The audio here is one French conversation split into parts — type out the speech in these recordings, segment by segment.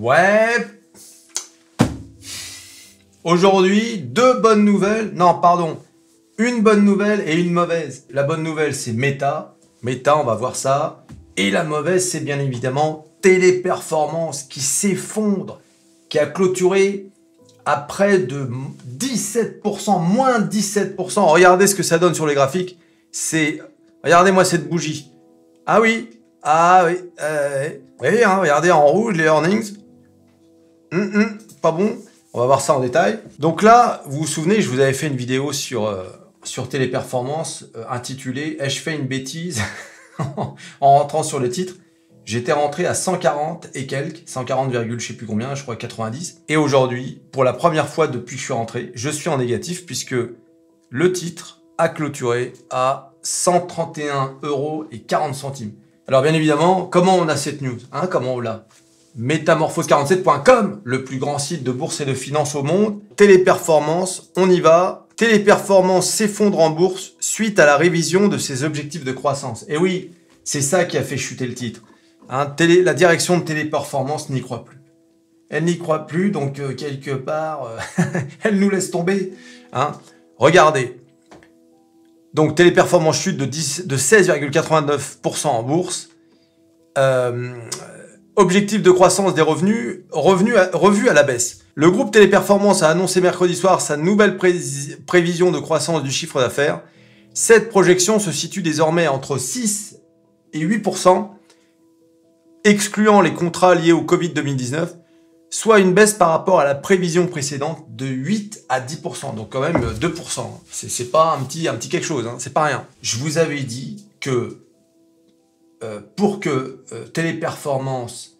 Ouais. Aujourd'hui, deux bonnes nouvelles. Non, pardon. Une bonne nouvelle et une mauvaise. La bonne nouvelle, c'est Meta. Meta, on va voir ça. Et la mauvaise, c'est bien évidemment Téléperformance qui s'effondre, qui a clôturé à près de 17%, moins 17%. Regardez ce que ça donne sur les graphiques. Regardez-moi cette bougie. Ah oui, oui, hein, regardez en rouge les earnings. Pas bon. On va voir ça en détail. Donc là, vous vous souvenez, je vous avais fait une vidéo sur Téléperformance intitulée « Ai-je fait une bêtise ?» en rentrant sur le titre. J'étais rentré à 140 et quelques, 140, je sais plus combien, je crois 90. Et aujourd'hui, pour la première fois depuis que je suis rentré, je suis en négatif puisque le titre a clôturé à 131,40 €. Alors bien évidemment, comment on a cette news, hein, comment on l'a? Métamorphose47.com, le plus grand site de bourse et de finance au monde. Téléperformance, on y va. Téléperformance s'effondre en bourse suite à la révision de ses objectifs de croissance. Et oui, c'est ça qui a fait chuter le titre. Hein, la direction de Téléperformance n'y croit plus. Elle n'y croit plus, donc quelque part, elle nous laisse tomber. Hein. Regardez. Donc Téléperformance chute de 16,89% en bourse. Objectif de croissance des revenus revu à la baisse. Le groupe Téléperformance a annoncé mercredi soir sa nouvelle prévision de croissance du chiffre d'affaires. Cette projection se situe désormais entre 6 et 8%, excluant les contrats liés au Covid 2019, soit une baisse par rapport à la prévision précédente de 8 à 10%, donc quand même 2%. C'est pas un petit quelque chose, hein, c'est pas rien. Je vous avais dit que pour que Téléperformance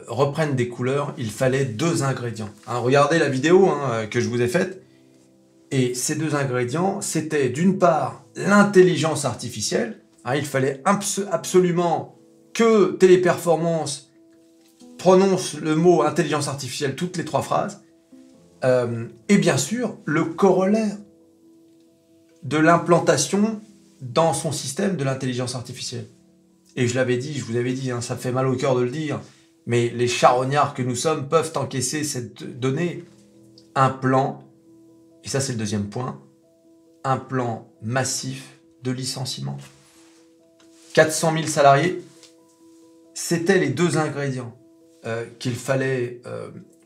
reprenne des couleurs, il fallait deux ingrédients. Hein, regardez la vidéo que je vous ai faite. Et ces deux ingrédients, c'était d'une part l'intelligence artificielle. Hein, il fallait absolument que Téléperformance prononce le mot intelligence artificielle toutes les 3 phrases. Et bien sûr, le corollaire de l'implantation dans son système de l'intelligence artificielle. Et je l'avais dit, je vous avais dit, hein, ça fait mal au cœur de le dire, mais les charognards que nous sommes peuvent encaisser cette donnée. Un plan, et ça c'est le deuxième point, un plan massif de licenciement. 400 000 salariés, c'était les deux ingrédients qu'il fallait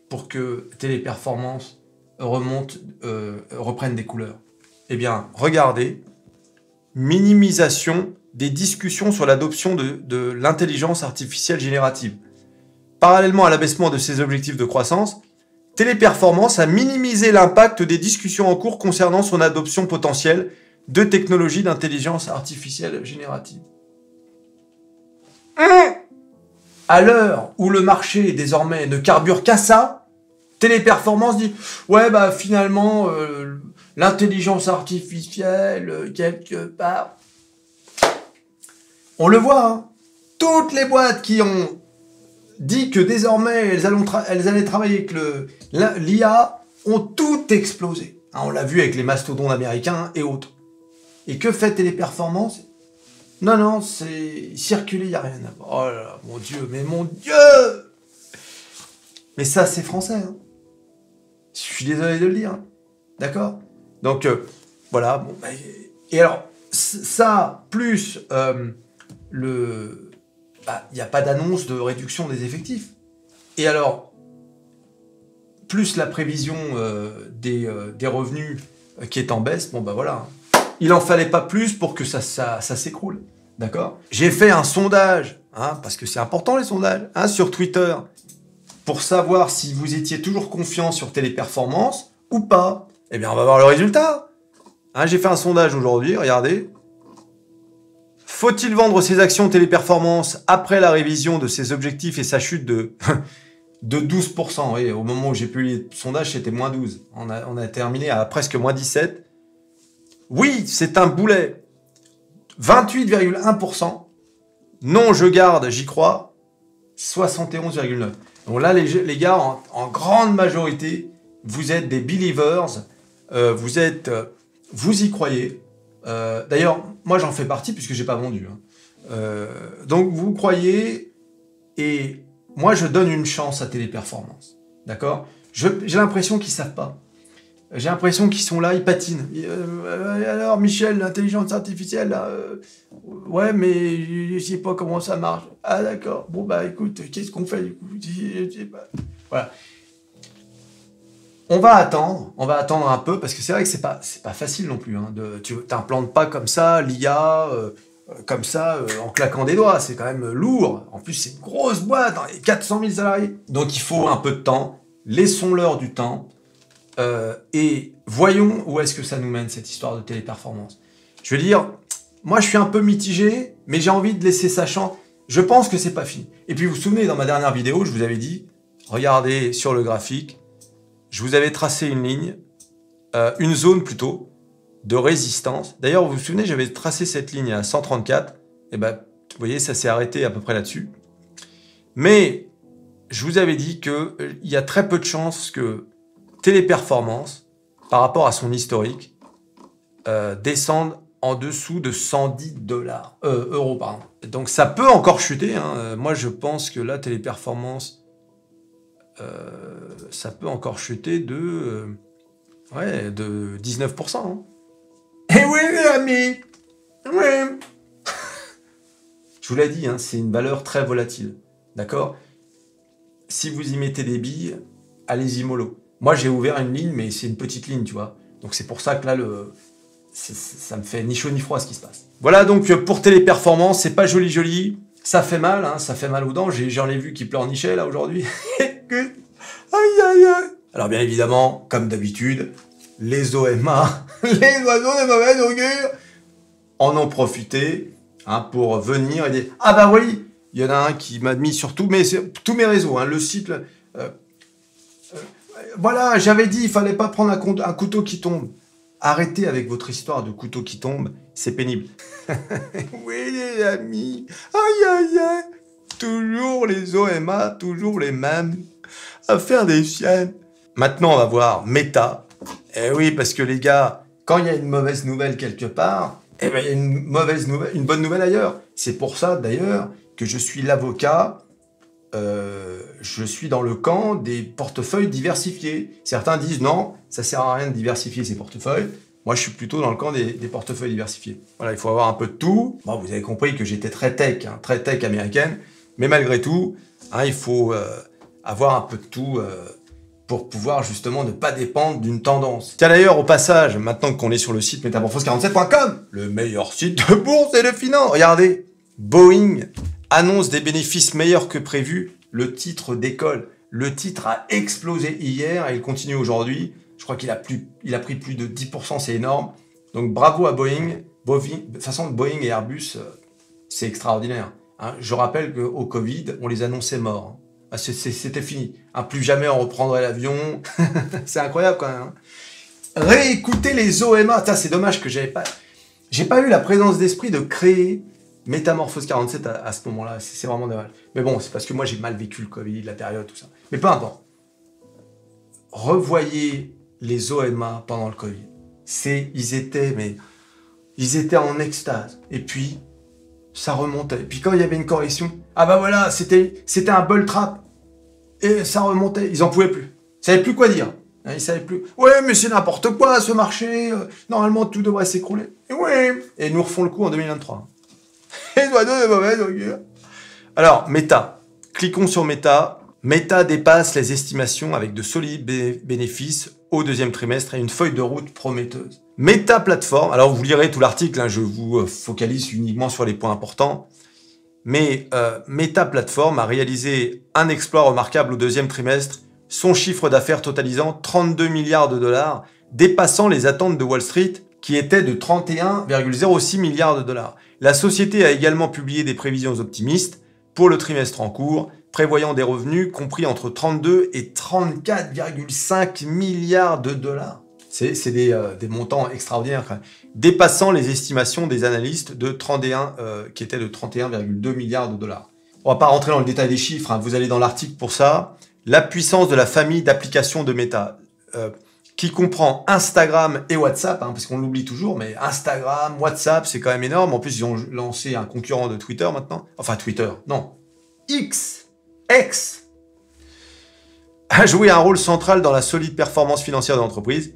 pour que Téléperformance reprenne des couleurs. Eh bien, regardez, minimisation des discussions sur l'adoption de l'intelligence artificielle générative. Parallèlement à l'abaissement de ses objectifs de croissance, Téléperformance a minimisé l'impact des discussions en cours concernant son adoption potentielle de technologies d'intelligence artificielle générative. À l'heure où le marché désormais ne carbure qu'à ça, Téléperformance dit « Ouais, bah finalement, l'intelligence artificielle, quelque part... » On le voit, hein. Toutes les boîtes qui ont dit que désormais elles allaient travailler avec l'IA ont tout explosé. Hein, on l'a vu avec les mastodontes américains et autres. Et que fait Téléperformance? Non, c'est circuler, il n'y a rien à voir. Oh là là, mon Dieu, mais mon Dieu! Mais ça, c'est français. Hein. Je suis désolé de le dire. Hein. D'accord? Donc, voilà. Bon, et alors, ça, plus... il n'y a pas d'annonce de réduction des effectifs. Et alors, plus la prévision des revenus qui est en baisse, bon bah voilà. Il n'en fallait pas plus pour que ça s'écroule. D'accord? J'ai fait un sondage, hein, parce que c'est important les sondages, hein, sur Twitter, pour savoir si vous étiez toujours confiant sur Téléperformance ou pas. Eh bien, on va voir le résultat. Hein, j'ai fait un sondage aujourd'hui, regardez. Faut-il vendre ses actions Téléperformance après la révision de ses objectifs et sa chute de 12%? Oui, au moment où j'ai publié le sondage, c'était moins 12. On a terminé à presque moins 17. Oui, c'est un boulet. 28,1%. Non, je garde, j'y crois. 71,9%. Donc là, les gars, en grande majorité, vous êtes des believers. Vous y croyez. D'ailleurs, moi j'en fais partie puisque j'ai pas vendu. Hein. Donc vous croyez et moi, je donne une chance à Téléperformance. D'accord? J'ai l'impression qu'ils savent pas. J'ai l'impression qu'ils sont là, ils patinent. Alors, Michel, l'intelligence artificielle, là, ouais, mais je sais pas comment ça marche. Ah, d'accord. Bon, bah, écoute, qu'est-ce qu'on fait, du coup? Je sais pas. Voilà. On va attendre un peu, parce que c'est vrai que c'est pas facile non plus. Hein, tu t'implantes pas comme ça l'IA, comme ça, en claquant des doigts. C'est quand même lourd. En plus, c'est une grosse boîte, hein, 400 000 salariés. Donc, il faut un peu de temps. Laissons-leur du temps. Et voyons où est-ce que ça nous mène, cette histoire de Téléperformance. Je veux dire, moi, je suis un peu mitigé, mais j'ai envie de laisser ça chanter. Je pense que c'est pas fini. Et puis, vous vous souvenez, dans ma dernière vidéo, je vous avais dit, regardez sur le graphique, je vous avais tracé une ligne, une zone plutôt, de résistance. D'ailleurs, vous vous souvenez, j'avais tracé cette ligne à 134. Et ben, vous voyez, ça s'est arrêté à peu près là-dessus. Mais, je vous avais dit qu'il y a très peu de chances que Téléperformance, par rapport à son historique, descende en dessous de 110 euros. Pardon. Donc ça peut encore chuter. Hein. Moi, je pense que là, Téléperformance, ça peut encore chuter de 19%. Hein. Et oui, les amis, oui. Je vous l'ai dit, hein, c'est une valeur très volatile. D'accord? Si vous y mettez des billes, allez-y mollo. Moi, j'ai ouvert une ligne, mais c'est une petite ligne, tu vois. Donc, c'est pour ça que là, ça me fait ni chaud ni froid ce qui se passe. Voilà, donc, pour Téléperformance, c'est pas joli. Ça fait mal, hein, ça fait mal aux dents. J'en ai vu qui pleurnichaient, là, aujourd'hui. Aïe, aïe, aïe. Alors, bien évidemment, comme d'habitude, les OMA, les oiseaux de mauvaise augure, en ont profité, hein, pour venir et dire « Ah bah oui, il y en a un qui m'a mis sur tous mes réseaux, hein, le site... voilà, j'avais dit, il fallait pas prendre un couteau qui tombe. Arrêtez avec votre histoire de couteau qui tombe, c'est pénible. Oui, les amis, aïe, aïe, aïe, toujours les OMA, toujours les mêmes, à faire des chiennes. Maintenant, on va voir Meta. Eh oui, parce que les gars, quand il y a une mauvaise nouvelle quelque part, eh ben, il y a une bonne nouvelle ailleurs. C'est pour ça, d'ailleurs, que je suis l'avocat. Je suis dans le camp des portefeuilles diversifiés. Certains disent non, ça sert à rien de diversifier ces portefeuilles. Moi, je suis plutôt dans le camp des portefeuilles diversifiés. Voilà, il faut avoir un peu de tout. Bon, vous avez compris que j'étais très tech américaine, mais malgré tout, hein, il faut avoir un peu de tout pour pouvoir justement ne pas dépendre d'une tendance. Tiens d'ailleurs, au passage, maintenant qu'on est sur le site métamorphose47.com, le meilleur site de bourse et de finance, regardez, Boeing annonce des bénéfices meilleurs que prévu, le titre décolle. Le titre a explosé hier et il continue aujourd'hui. Je crois qu'il a pris plus de 10%, c'est énorme. Donc bravo à Boeing. De toute façon, Boeing et Airbus, c'est extraordinaire. Hein. Je rappelle qu'au Covid, on les annonçait morts. Hein. C'était fini. Hein, plus jamais on reprendrait l'avion. C'est incroyable quand même. Hein. Réécoutez les OMA. C'est dommage que j'ai pas eu la présence d'esprit de créer Métamorphose 47 à ce moment-là, c'est vraiment dommage. Mais bon, c'est parce que moi j'ai mal vécu le Covid, la période, tout ça. Mais peu importe. Revoyez les OMA pendant le Covid. Ils étaient en extase. Et puis, ça remontait. Et puis quand il y avait une correction, ah bah voilà, c'était un bull trap. Et ça remontait. Ils en pouvaient plus. Ils savaient plus quoi dire. Ils savaient plus. Ouais, mais c'est n'importe quoi ce marché. Normalement, tout devrait s'écrouler. Et ouais. Et ils nous refont le coup en 2023. Les oiseaux de mauvaise augure. Alors, Meta. Cliquons sur Meta. Meta dépasse les estimations avec de solides bénéfices au deuxième trimestre et une feuille de route prometteuse. Meta Platform, alors vous lirez tout l'article, hein, je vous focalise uniquement sur les points importants, mais Meta Platform a réalisé un exploit remarquable au deuxième trimestre, son chiffre d'affaires totalisant 32 milliards de dollars, dépassant les attentes de Wall Street qui étaient de 31,06 milliards de dollars. La société a également publié des prévisions optimistes pour le trimestre en cours, prévoyant des revenus compris entre 32 et 34,5 milliards de dollars. C'est des montants extraordinaires, quand même, dépassant les estimations des analystes qui étaient de 31,2 milliards de dollars. On va pas rentrer dans le détail des chiffres, hein, vous allez dans l'article pour ça. La puissance de la famille d'applications de Meta, qui comprend Instagram et WhatsApp, hein, parce qu'on l'oublie toujours, mais Instagram, WhatsApp, c'est quand même énorme. En plus, ils ont lancé un concurrent de Twitter maintenant. Enfin, Twitter, non. X. X a joué un rôle central dans la solide performance financière de l'entreprise.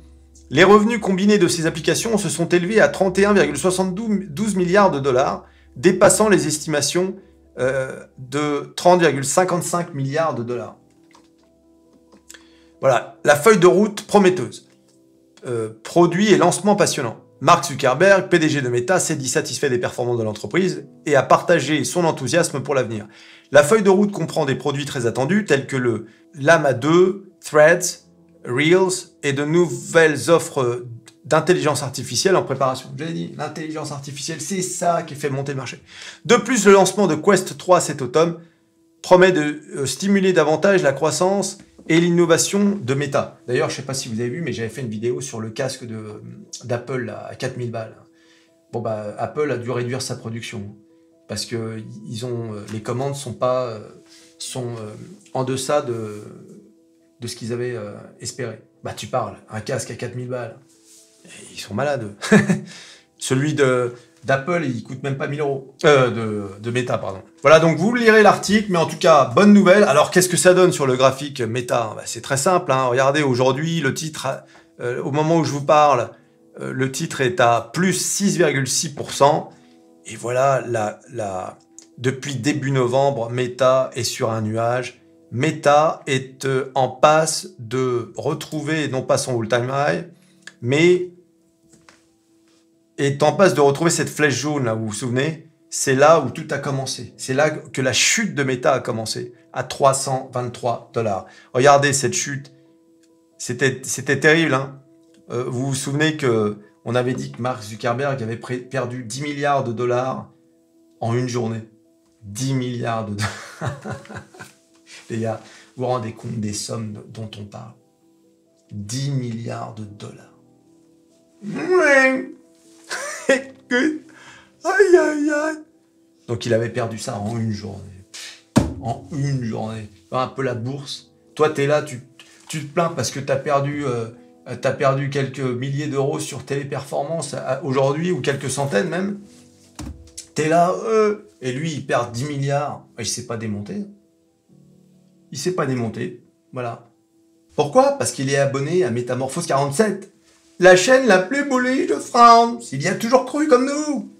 Les revenus combinés de ces applications se sont élevés à 31,72 milliards de dollars, dépassant les estimations de 30,55 milliards de dollars. Voilà, la feuille de route prometteuse. Produit et lancement passionnant. Mark Zuckerberg, PDG de Meta, s'est dit satisfait des performances de l'entreprise et a partagé son enthousiasme pour l'avenir. La feuille de route comprend des produits très attendus tels que le Llama 2, Threads, Reels et de nouvelles offres d'intelligence artificielle en préparation. J'avais dit, l'intelligence artificielle, c'est ça qui fait monter le marché. De plus, le lancement de Quest 3 cet automne promet de stimuler davantage la croissance et l'innovation de Meta. D'ailleurs, je ne sais pas si vous avez vu, mais j'avais fait une vidéo sur le casque d'Apple à 4000 balles. Bon, bah, Apple a dû réduire sa production parce que les commandes sont en deçà de ce qu'ils avaient espéré. Bah, tu parles, un casque à 4000 balles. Ils sont malades. Celui d'Apple, il coûte même pas 1000 euros. De Meta, pardon. Voilà, donc vous lirez l'article, mais en tout cas, bonne nouvelle. Alors, qu'est-ce que ça donne sur le graphique Meta? Bah, c'est très simple. Hein. Regardez, aujourd'hui, le titre, au moment où je vous parle, le titre est à plus 6,6%. Et voilà, depuis début novembre, Meta est sur un nuage. Meta est en passe de retrouver, non pas son all-time high, mais est en passe de retrouver cette flèche jaune, là, vous vous souvenez? C'est là où tout a commencé. C'est là que la chute de Meta a commencé, à 323 $. Regardez cette chute. C'était terrible. Hein. Vous vous souvenez qu'on avait dit que Mark Zuckerberg avait perdu 10 milliards de dollars en une journée. 10 milliards de dollars. Les gars, vous vous rendez compte des sommes dont on parle? 10 milliards de dollars. Aïe, aïe, aïe. Donc il avait perdu ça en une journée. En une journée. Un peu la bourse. Toi, t'es là, tu te plains parce que t'as perdu quelques milliers d'euros sur Téléperformance aujourd'hui, ou quelques centaines même. T'es là, et lui, il perd 10 milliards. Il s'est pas démonté. Il s'est pas démonté. Voilà. Pourquoi? Parce qu'il est abonné à Métamorphose 47. La chaîne la plus bullish de France. Il y a toujours cru comme nous.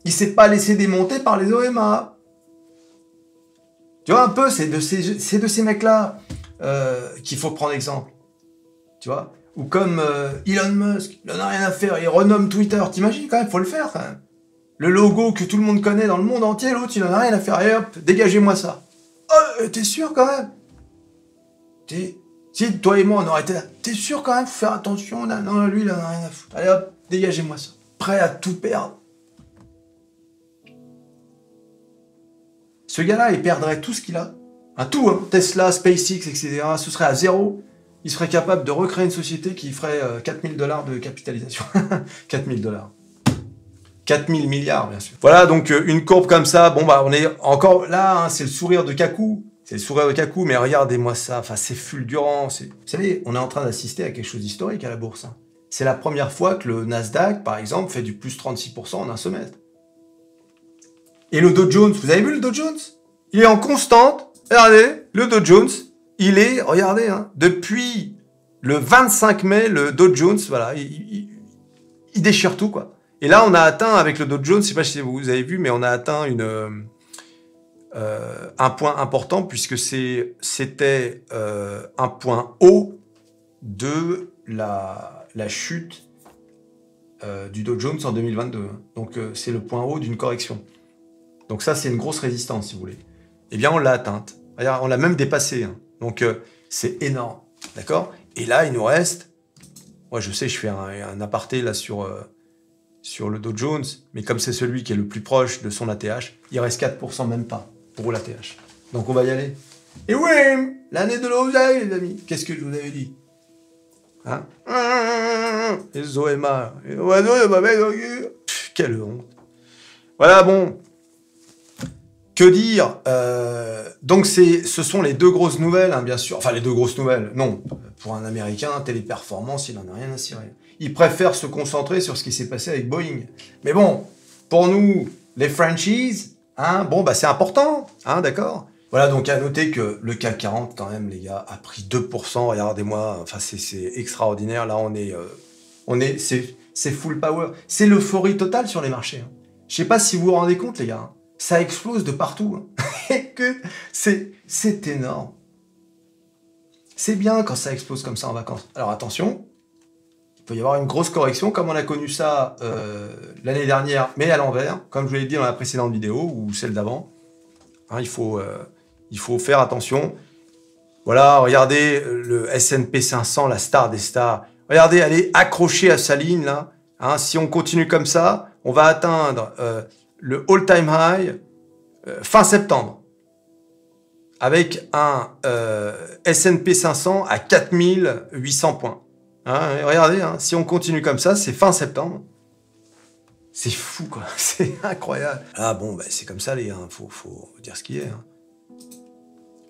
Il s'est pas laissé démonter par les OMA. Tu vois un peu, c'est de ces mecs-là qu'il faut prendre exemple. Tu vois? Ou comme Elon Musk, il en a rien à faire, il renomme Twitter. T'imagines quand même, faut le faire quand même. Le logo que tout le monde connaît dans le monde entier, l'autre, il en a rien à faire. Et hop, dégagez-moi ça. Oh, t'es sûr quand même? Si toi et moi on aurait été là, t'es sûr quand même, faut faire attention, là. Non, lui il en a rien à foutre. Allez hop, dégagez-moi ça. Prêt à tout perdre. Ce gars-là, il perdrait tout ce qu'il a. Tout, hein. Tesla, SpaceX, etc. Ce serait à zéro. Il serait capable de recréer une société qui ferait 4000 $ de capitalisation. 4000 $. 4000 milliards, bien sûr. Voilà, donc une courbe comme ça. Bon, bah, on est encore là, hein, c'est le sourire de Kakou. C'est le sourire de Kakou, mais regardez-moi ça. Enfin, c'est fulgurant. Vous savez, on est en train d'assister à quelque chose d'historique à la bourse. Hein. C'est la première fois que le Nasdaq, par exemple, fait du plus 36% en un semestre. Et le Dow Jones, vous avez vu le Dow Jones? Il est en constante. Regardez, le Dow Jones, il est, regardez, hein, depuis le 25 mai, le Dow Jones, voilà, il déchire tout, quoi. Et là, on a atteint, avec le Dow Jones, je ne sais pas si vous avez vu, mais on a atteint un point important, puisque c'était un point haut de la chute du Dow Jones en 2022. Donc, c'est le point haut d'une correction. Donc ça, c'est une grosse résistance, si vous voulez. Eh bien, on l'a atteinte. Regarde, on l'a même dépassée. Hein. Donc, c'est énorme. D'accord? Et là, il nous reste... Moi, je sais, je fais un aparté là sur le Dow Jones, mais comme c'est celui qui est le plus proche de son ATH, il reste 4% même pas pour l'ATH. Donc, on va y aller. Et oui, l'année de l'oseille, les amis. Qu'est-ce que je vous avais dit? Hein? Les OMA. Les oiseaux de ma belle augure. Quelle honte. Voilà, bon... Que dire? Donc ce sont les deux grosses nouvelles, hein, bien sûr. Enfin, les deux grosses nouvelles, non. Pour un Américain, Téléperformance, il n'en a rien à cirer. Il préfère se concentrer sur ce qui s'est passé avec Boeing. Mais bon, pour nous, les franchises, hein, bon, bah c'est important, hein, d'accord? Voilà, donc à noter que le CAC 40, quand même, les gars, a pris 2%. Regardez-moi, enfin, c'est extraordinaire. Là, c'est full power. C'est l'euphorie totale sur les marchés. Hein. Je sais pas si vous vous rendez compte, les gars. Hein. Ça explose de partout. Hein. Et que c'est énorme. C'est bien quand ça explose comme ça en vacances. Alors attention, il peut y avoir une grosse correction, comme on a connu ça l'année dernière, mais à l'envers, comme je vous l'ai dit dans la précédente vidéo, ou celle d'avant. Hein, il faut faire attention. Voilà, regardez le S&P 500, la star des stars. Regardez, elle est accrochée à sa ligne, là. Hein, si on continue comme ça, on va atteindre le all-time high fin septembre. Avec un S&P 500 à 4800 points. Hein, regardez, hein, si on continue comme ça, c'est fin septembre. C'est fou, quoi. C'est incroyable. Ah bon, bah, c'est comme ça, les gars. Faut dire ce qu'il est. Hein.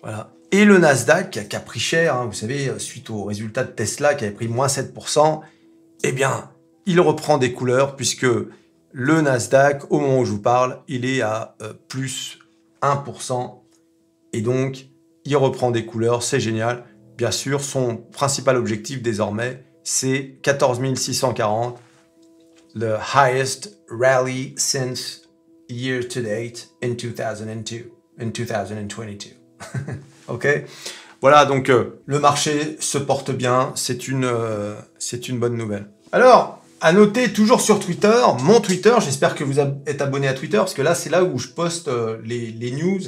Voilà. Et le Nasdaq, qui a pris cher, hein, vous savez, suite aux résultats de Tesla, qui avait pris moins 7%, eh bien, il reprend des couleurs, puisque le Nasdaq, au moment où je vous parle, il est à plus 1%. Et donc, il reprend des couleurs, c'est génial. Bien sûr, son principal objectif désormais, c'est 14 640, le highest rally since year to date in 2022. Ok. Voilà, donc le marché se porte bien, c'est une bonne nouvelle. Alors, à noter toujours sur Twitter, mon Twitter, j'espère que vous êtes abonné à Twitter, parce que là, c'est là où je poste les news.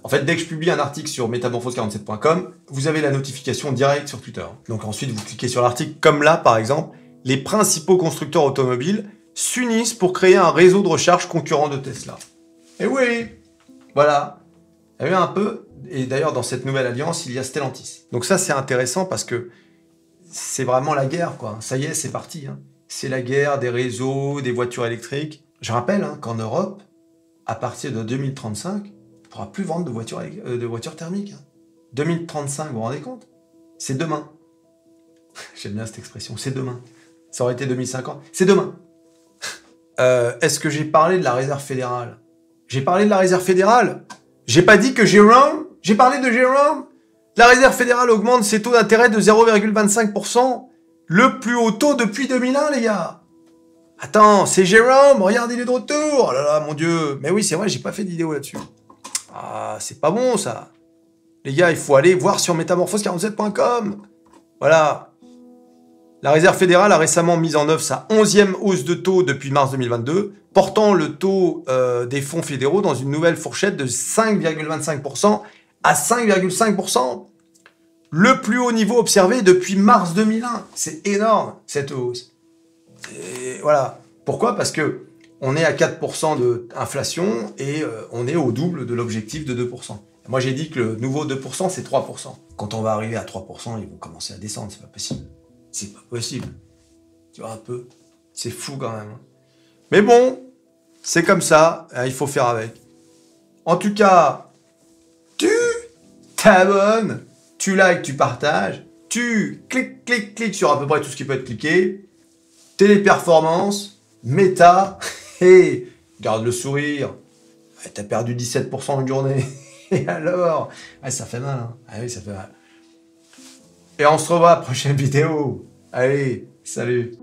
En fait, dès que je publie un article sur metamorphose47.com, vous avez la notification directe sur Twitter. Donc ensuite, vous cliquez sur l'article, comme là, par exemple, les principaux constructeurs automobiles s'unissent pour créer un réseau de recharge concurrent de Tesla. Et oui, voilà. Il y a eu un peu, et d'ailleurs, dans cette nouvelle alliance, il y a Stellantis. Donc ça, c'est intéressant parce que c'est vraiment la guerre, quoi. Ça y est, c'est parti. Hein. C'est la guerre des réseaux, des voitures électriques. Je rappelle hein, qu'en Europe, à partir de 2035, on ne pourra plus vendre de voitures thermiques. Hein. 2035, vous vous rendez compte? C'est demain. J'aime bien cette expression, c'est demain. Ça aurait été 2050, c'est demain. Est-ce que j'ai parlé de la réserve fédérale? J'ai parlé de la réserve fédérale. J'ai pas dit que Jérôme, j'ai parlé de Jérôme. La réserve fédérale augmente ses taux d'intérêt de 0,25%. Le plus haut taux depuis 2001, les gars. Attends, c'est Jérôme, regardez, il est de retour. Oh là là, mon Dieu. Mais oui, c'est vrai, j'ai pas fait de vidéo là-dessus. Ah, c'est pas bon, ça. Les gars, il faut aller voir sur metamorphose47.com. Voilà. La Réserve fédérale a récemment mis en œuvre sa 11e hausse de taux depuis mars 2022, portant le taux des fonds fédéraux dans une nouvelle fourchette de 5,25% à 5,5%. Le plus haut niveau observé depuis mars 2001. C'est énorme, cette hausse. Et voilà. Pourquoi? Parce que on est à 4% d'inflation et on est au double de l'objectif de 2%. Moi, j'ai dit que le nouveau 2%, c'est 3%. Quand on va arriver à 3%, ils vont commencer à descendre. C'est pas possible. C'est pas possible. Tu vois un peu? C'est fou quand même. Mais bon, c'est comme ça. Il faut faire avec. En tout cas, tu t'abonnes, tu likes, tu partages, tu cliques sur à peu près tout ce qui peut être cliqué. Téléperformance, méta, et garde le sourire. T'as perdu 17% une journée. Et alors? Ça fait mal. Hein. Ah oui, ça fait mal. Et on se revoit à la prochaine vidéo. Allez, salut.